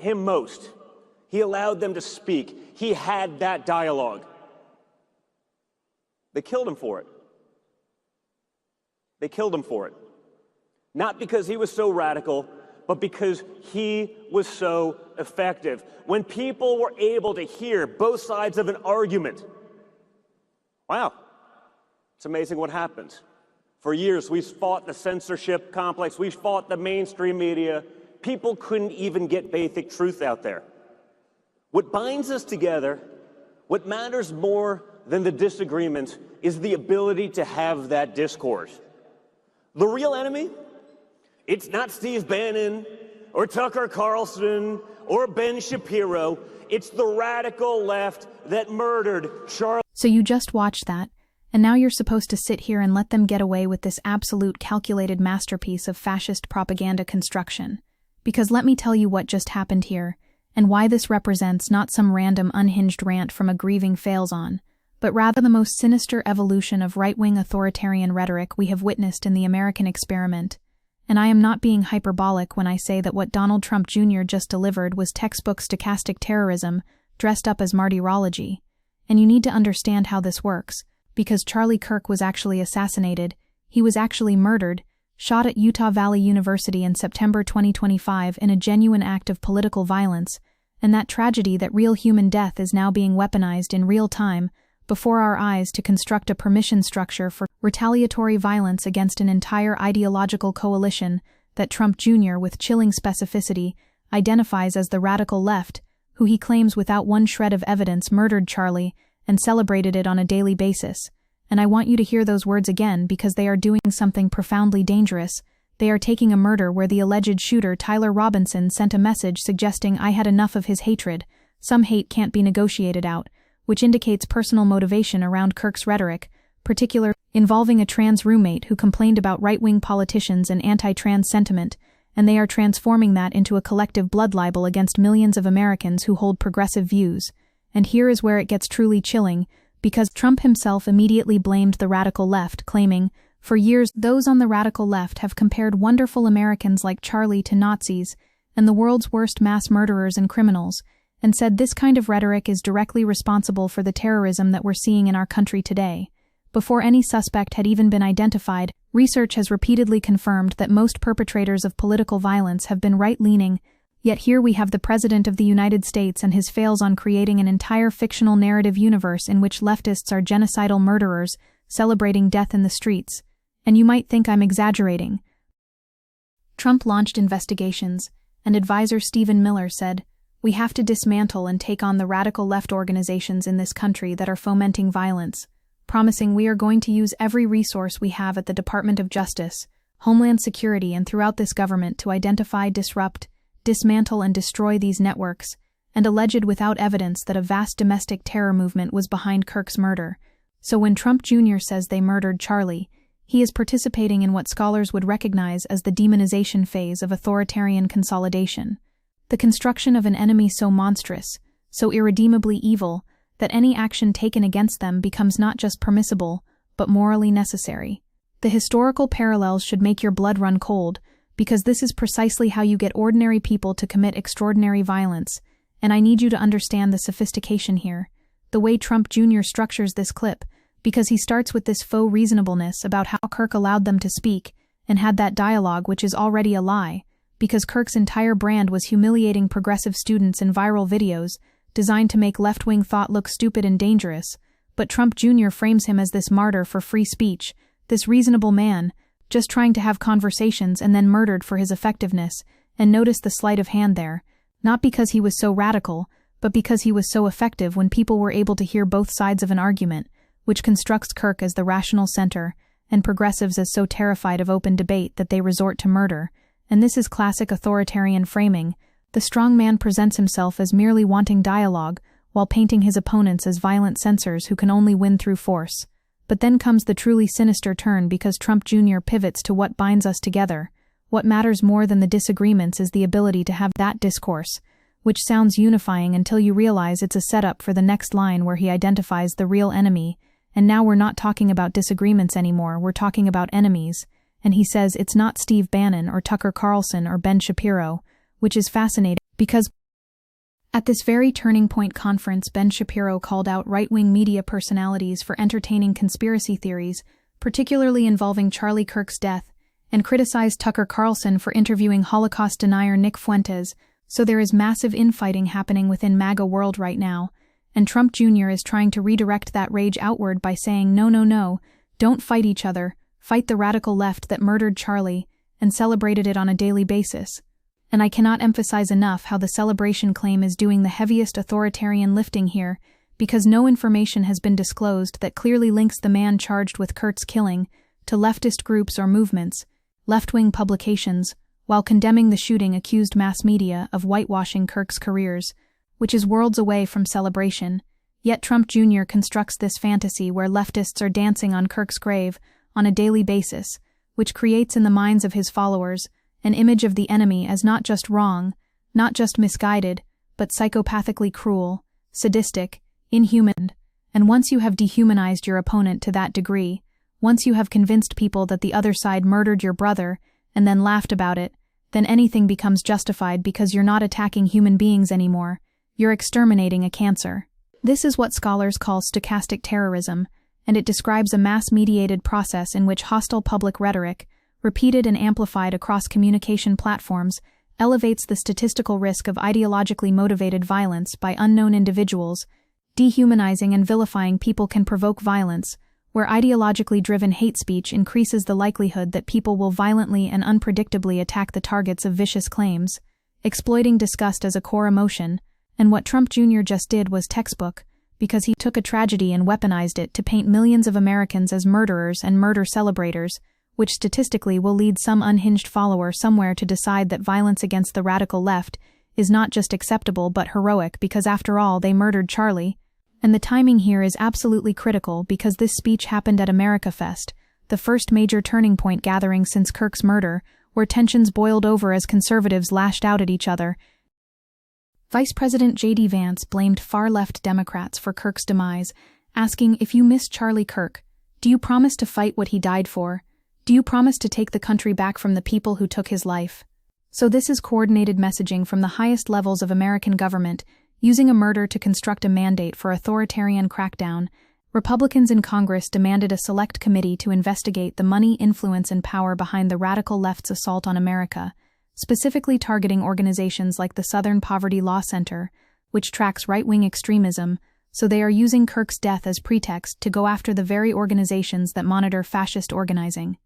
him most. He allowed them to speak. He had that dialogue. They killed him for it. They killed him for it. Not because he was so radical, but because he was so effective. When people were able to hear both sides of an argument, wow, it's amazing what happens. For years, we've fought the censorship complex. We've fought the mainstream media. People couldn't even get basic truth out there. What binds us together, what matters more than the disagreements, is the ability to have that discourse. The real enemy, it's not Steve Bannon or Tucker Carlson or Ben Shapiro. It's the radical left that murdered Charlie. So you just watched that, and now you're supposed to sit here and let them get away with this absolute calculated masterpiece of fascist propaganda construction. Because let me tell you what just happened here, and why this represents not some random unhinged rant from a grieving fails-on, but rather the most sinister evolution of right-wing authoritarian rhetoric we have witnessed in the American experiment. And I am not being hyperbolic when I say that what Donald Trump Jr. just delivered was textbook stochastic terrorism dressed up as martyrology. And you need to understand how this works, because Charlie Kirk was actually assassinated. He was actually murdered, shot at Utah Valley University in September 2025 in a genuine act of political violence, and that tragedy that real human death is now being weaponized in real time before our eyes to construct a permission structure for retaliatory violence against an entire ideological coalition that Trump Jr., with chilling specificity, identifies as the radical left, who he claims without one shred of evidence murdered Charlie and celebrated it on a daily basis. And I want you to hear those words again because they are doing something profoundly dangerous. They are taking a murder where the alleged shooter Tyler Robinson sent a message suggesting I had enough of his hatred. Some hate can't be negotiated out, which indicates personal motivation around Kirk's rhetoric, particularly involving a trans roommate who complained about right-wing politicians and anti-trans sentiment, and they are transforming that into a collective blood libel against millions of Americans who hold progressive views. And here is where it gets truly chilling, because Trump himself immediately blamed the radical left, claiming, "For years, those on the radical left have compared wonderful Americans like Charlie to Nazis and the world's worst mass murderers and criminals," and said this kind of rhetoric is directly responsible for the terrorism that we're seeing in our country today. Before any suspect had even been identified, research has repeatedly confirmed that most perpetrators of political violence have been right-leaning, yet here we have the President of the United States and his fails on creating an entire fictional narrative universe in which leftists are genocidal murderers, celebrating death in the streets. And you might think I'm exaggerating. Trump launched investigations, and advisor Stephen Miller said, "We have to dismantle and take on the radical left organizations in this country that are fomenting violence," promising we are going to use every resource we have at the Department of Justice, Homeland Security, and throughout this government to identify, disrupt, dismantle, and destroy these networks, and alleged without evidence that a vast domestic terror movement was behind Kirk's murder. So when Trump Jr. says they murdered Charlie, he is participating in what scholars would recognize as the demonization phase of authoritarian consolidation. The construction of an enemy so monstrous, so irredeemably evil, that any action taken against them becomes not just permissible, but morally necessary. The historical parallels should make your blood run cold, because this is precisely how you get ordinary people to commit extraordinary violence, and I need you to understand the sophistication here, the way Trump Jr. structures this clip, because he starts with this faux reasonableness about how Kirk allowed them to speak, and had that dialogue which is already a lie, because Kirk's entire brand was humiliating progressive students in viral videos, designed to make left-wing thought look stupid and dangerous, but Trump Jr. frames him as this martyr for free speech, this reasonable man, just trying to have conversations and then murdered for his effectiveness, and notice the sleight of hand there, not because he was so radical, but because he was so effective when people were able to hear both sides of an argument, which constructs Kirk as the rational center, and progressives as so terrified of open debate that they resort to murder. And this is classic authoritarian framing. The strong man presents himself as merely wanting dialogue, while painting his opponents as violent censors who can only win through force. But then comes the truly sinister turn because Trump Jr. pivots to what binds us together. What matters more than the disagreements is the ability to have that discourse, which sounds unifying until you realize it's a setup for the next line where he identifies the real enemy, and now we're not talking about disagreements anymore, we're talking about enemies. And he says it's not Steve Bannon or Tucker Carlson or Ben Shapiro, which is fascinating because At this very turning point conference, Ben Shapiro called out right-wing media personalities for entertaining conspiracy theories, particularly involving Charlie Kirk's death, and criticized Tucker Carlson for interviewing Holocaust denier Nick Fuentes. So there is massive infighting happening within MAGA world right now, and Trump Jr. is trying to redirect that rage outward by saying, no, don't fight each other, fight the radical left that murdered Charlie, and celebrated it on a daily basis. And I cannot emphasize enough how the celebration claim is doing the heaviest authoritarian lifting here, because no information has been disclosed that clearly links the man charged with Kurt's killing to leftist groups or movements. Left-wing publications, while condemning the shooting, accused mass media of whitewashing Kirk's careers, which is worlds away from celebration. Yet Trump Jr. constructs this fantasy where leftists are dancing on Kirk's grave on a daily basis, which creates in the minds of his followers an image of the enemy as not just wrong, not just misguided, but psychopathically cruel, sadistic, inhuman. And once you have dehumanized your opponent to that degree, once you have convinced people that the other side murdered your brother and then laughed about it, then anything becomes justified because you're not attacking human beings anymore, you're exterminating a cancer. This is what scholars call stochastic terrorism, and it describes a mass-mediated process in which hostile public rhetoric, repeated and amplified across communication platforms, elevates the statistical risk of ideologically motivated violence by unknown individuals. Dehumanizing and vilifying people can provoke violence, where ideologically driven hate speech increases the likelihood that people will violently and unpredictably attack the targets of vicious claims, exploiting disgust as a core emotion. And what Trump Jr. just did was textbook, because he took a tragedy and weaponized it to paint millions of Americans as murderers and murder celebrators, which statistically will lead some unhinged follower somewhere to decide that violence against the radical left is not just acceptable but heroic because after all they murdered Charlie. And the timing here is absolutely critical because this speech happened at America Fest, the first major turning point gathering since Kirk's murder, where tensions boiled over as conservatives lashed out at each other. Vice President J.D. Vance blamed far-left Democrats for Kirk's demise, asking, if you miss Charlie Kirk, do you promise to fight what he died for? Do you promise to take the country back from the people who took his life? So this is coordinated messaging from the highest levels of American government, using a murder to construct a mandate for authoritarian crackdown. Republicans in Congress demanded a select committee to investigate the money, influence, and power behind the radical left's assault on America, specifically targeting organizations like the Southern Poverty Law Center, which tracks right-wing extremism, so they are using Kirk's death as pretext to go after the very organizations that monitor fascist organizing.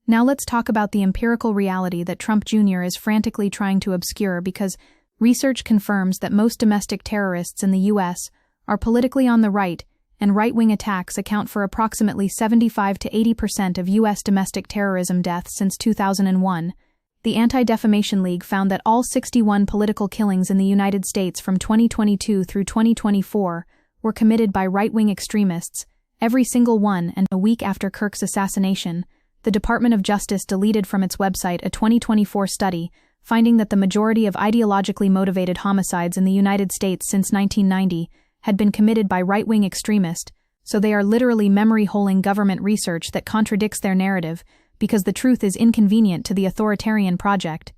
Now let's talk about the empirical reality that Trump Jr. is frantically trying to obscure because research confirms that most domestic terrorists in the U.S. are politically on the right, and right-wing attacks account for approximately 75 to 80% of U.S. domestic terrorism deaths since 2001. The Anti-Defamation League found that all 61 political killings in the United States from 2022 through 2024 were committed by right-wing extremists, every single one, and a week after Kirk's assassination, the Department of Justice deleted from its website a 2024 study finding that the majority of ideologically motivated homicides in the United States since 1990 had been committed by right-wing extremists, so they are literally memory-holing government research that contradicts their narrative because the truth is inconvenient to the authoritarian project.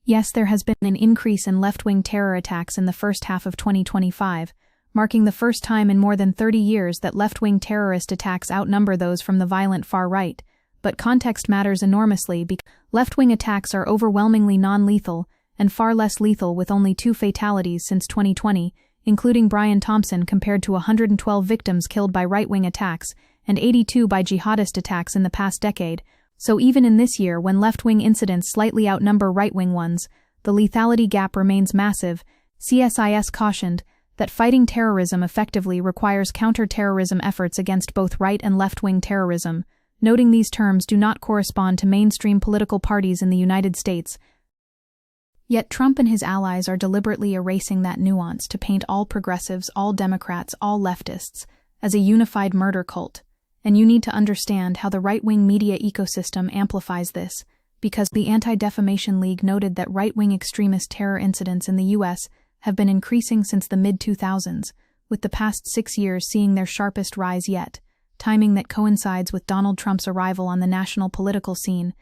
Yes, there has been an increase in left-wing terror attacks in the first half of 2025, marking the first time in more than 30 years that left-wing terrorist attacks outnumber those from the violent far right. But context matters enormously because left-wing attacks are overwhelmingly non-lethal and far less lethal with only 2 fatalities since 2020, including Brian Thompson compared to 112 victims killed by right-wing attacks and 82 by jihadist attacks in the past decade. So even in this year when left-wing incidents slightly outnumber right-wing ones, the lethality gap remains massive. CSIS cautioned that fighting terrorism effectively requires counter-terrorism efforts against both right and left-wing terrorism, noting these terms do not correspond to mainstream political parties in the United States. Yet Trump and his allies are deliberately erasing that nuance to paint all progressives, all Democrats, all leftists as a unified murder cult. And you need to understand how the right-wing media ecosystem amplifies this, because the Anti-Defamation League noted that right-wing extremist terror incidents in the U.S. have been increasing since the mid-2000s, with the past 6 years seeing their sharpest rise yet, timing that coincides with Donald Trump's arrival on the national political scene.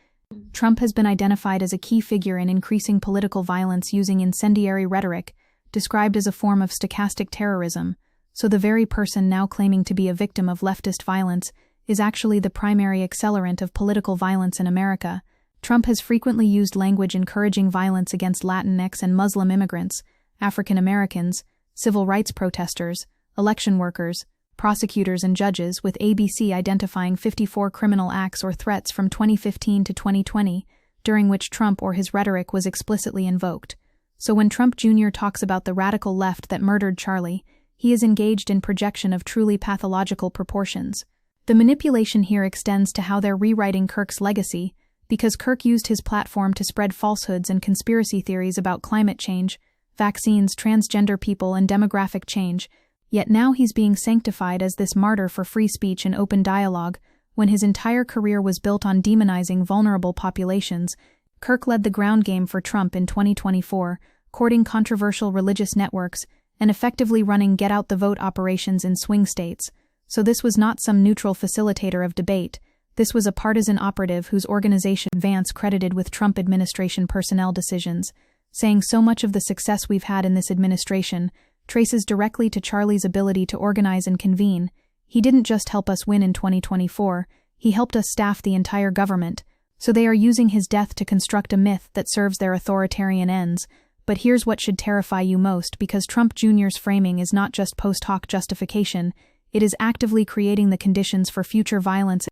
Trump has been identified as a key figure in increasing political violence using incendiary rhetoric described as a form of stochastic terrorism, so the very person now claiming to be a victim of leftist violence is actually the primary accelerant of political violence in America. Trump has frequently used language encouraging violence against Latinx and Muslim immigrants, African Americans, civil rights protesters, election workers, prosecutors and judges, with ABC identifying 54 criminal acts or threats from 2015 to 2020, during which Trump or his rhetoric was explicitly invoked. So when Trump Jr. talks about the radical left that murdered Charlie, he is engaged in projection of truly pathological proportions. The manipulation here extends to how they're rewriting Kirk's legacy, because Kirk used his platform to spread falsehoods and conspiracy theories about climate change, vaccines, transgender people, and demographic change, yet now he's being sanctified as this martyr for free speech and open dialogue, when his entire career was built on demonizing vulnerable populations. Kirk led the ground game for Trump in 2024, courting controversial religious networks and effectively running get-out-the-vote operations in swing states. So this was not some neutral facilitator of debate. This was a partisan operative whose organization Vance credited with Trump administration personnel decisions, saying so much of the success we've had in this administration traces directly to Charlie's ability to organize and convene. He didn't just help us win in 2024, he helped us staff the entire government. So they are using his death to construct a myth that serves their authoritarian ends. But here's what should terrify you most, because Trump Jr.'s framing is not just post hoc justification, it is actively creating the conditions for future violence.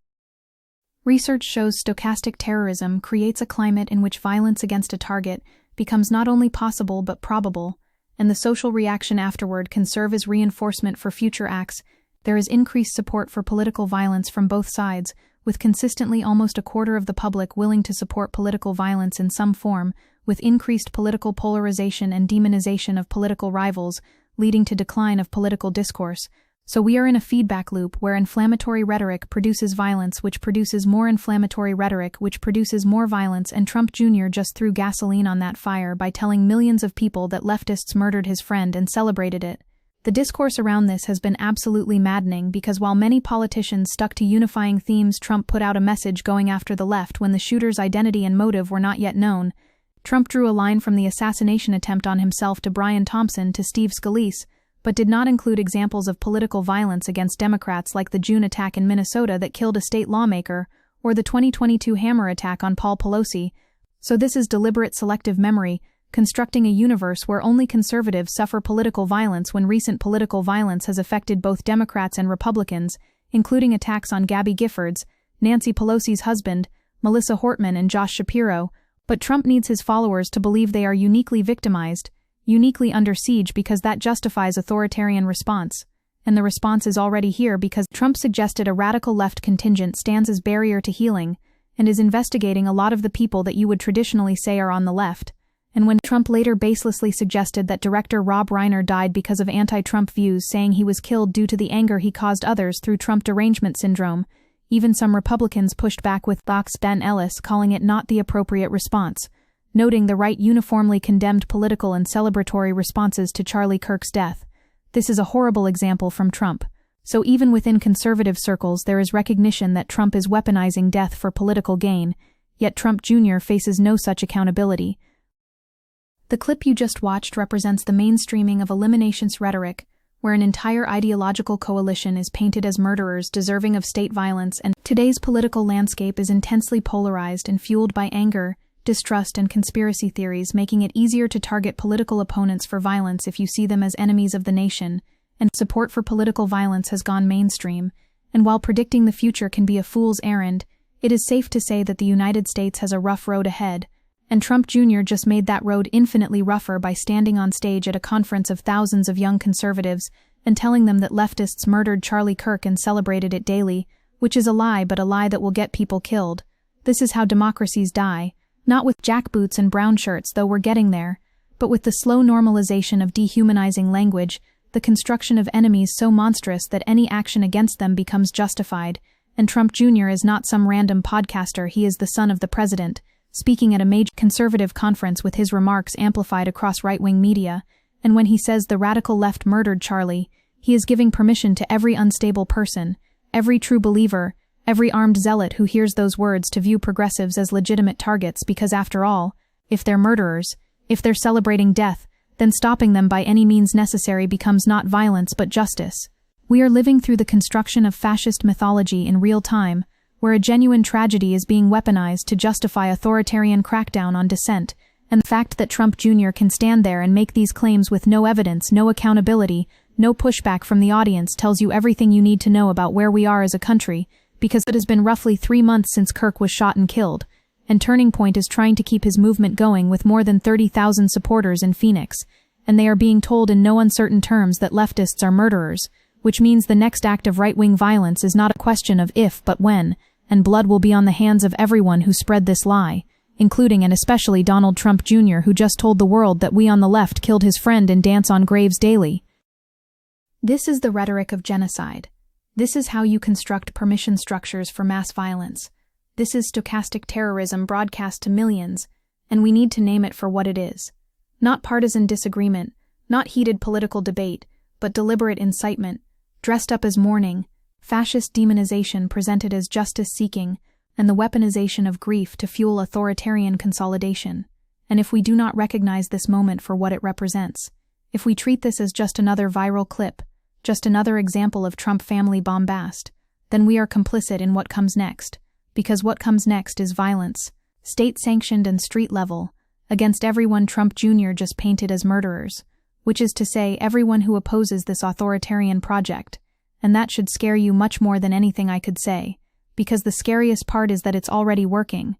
Research shows stochastic terrorism creates a climate in which violence against a target becomes not only possible but probable, and the social reaction afterward can serve as reinforcement for future acts. There is increased support for political violence from both sides, with consistently almost a quarter of the public willing to support political violence in some form, with increased political polarization and demonization of political rivals, leading to decline of political discourse. So we are in a feedback loop where inflammatory rhetoric produces violence, which produces more inflammatory rhetoric, which produces more violence, and Trump Jr. just threw gasoline on that fire by telling millions of people that leftists murdered his friend and celebrated it. The discourse around this has been absolutely maddening, because while many politicians stuck to unifying themes, Trump put out a message going after the left when the shooter's identity and motive were not yet known. Trump drew a line from the assassination attempt on himself to Brian Thompson to Steve Scalise, but did not include examples of political violence against Democrats like the June attack in Minnesota that killed a state lawmaker, or the 2022 hammer attack on Paul Pelosi. So this is deliberate selective memory, constructing a universe where only conservatives suffer political violence when recent political violence has affected both Democrats and Republicans, including attacks on Gabby Giffords, Nancy Pelosi's husband, Melissa Hortman, and Josh Shapiro. But Trump needs his followers to believe they are uniquely victimized, uniquely under siege, because that justifies authoritarian response. And the response is already here, because Trump suggested a radical left contingent stands as barrier to healing and is investigating a lot of the people that you would traditionally say are on the left. And when Trump later baselessly suggested that director Rob Reiner died because of anti-Trump views, saying he was killed due to the anger he caused others through Trump derangement syndrome, even some Republicans pushed back, with Fox Ben Ellis calling it not the appropriate response, noting the right uniformly condemned political and celebratory responses to Charlie Kirk's death. This is a horrible example from Trump. So even within conservative circles there is recognition that Trump is weaponizing death for political gain, yet Trump Jr. faces no such accountability. The clip you just watched represents the mainstreaming of eliminationist rhetoric, where an entire ideological coalition is painted as murderers deserving of state violence, and today's political landscape is intensely polarized and fueled by anger, distrust, and conspiracy theories, making it easier to target political opponents for violence if you see them as enemies of the nation, and support for political violence has gone mainstream. And while predicting the future can be a fool's errand, it is safe to say that the United States has a rough road ahead, and Trump Jr. just made that road infinitely rougher by standing on stage at a conference of thousands of young conservatives and telling them that leftists murdered Charlie Kirk and celebrated it daily, which is a lie, but a lie that will get people killed. This is how democracies die, not with jackboots and brown shirts, though we're getting there, but with the slow normalization of dehumanizing language, the construction of enemies so monstrous that any action against them becomes justified. And Trump Jr. is not some random podcaster, he is the son of the president, speaking at a major conservative conference with his remarks amplified across right-wing media. And when he says the radical left murdered Charlie, he is giving permission to every unstable person, every true believer, every armed zealot who hears those words to view progressives as legitimate targets, because after all, if they're murderers, if they're celebrating death, then stopping them by any means necessary becomes not violence but justice. We are living through the construction of fascist mythology in real time, where a genuine tragedy is being weaponized to justify authoritarian crackdown on dissent, and the fact that Trump Jr. can stand there and make these claims with no evidence, no accountability, no pushback from the audience tells you everything you need to know about where we are as a country, because it has been roughly 3 months since Kirk was shot and killed, and Turning Point is trying to keep his movement going with more than 30,000 supporters in Phoenix, and they are being told in no uncertain terms that leftists are murderers, which means the next act of right-wing violence is not a question of if but when, and blood will be on the hands of everyone who spread this lie, including and especially Donald Trump Jr., who just told the world that we on the left killed his friend and dance on graves daily. This is the rhetoric of genocide. This is how you construct permission structures for mass violence. This is stochastic terrorism broadcast to millions, and we need to name it for what it is. Not partisan disagreement, not heated political debate, but deliberate incitement, dressed up as mourning, fascist demonization presented as justice-seeking, and the weaponization of grief to fuel authoritarian consolidation. And if we do not recognize this moment for what it represents, if we treat this as just another viral clip, just another example of Trump family bombast, then we are complicit in what comes next, because what comes next is violence, state-sanctioned and street-level, against everyone Trump Jr. just painted as murderers, which is to say everyone who opposes this authoritarian project, and that should scare you much more than anything I could say, because the scariest part is that it's already working,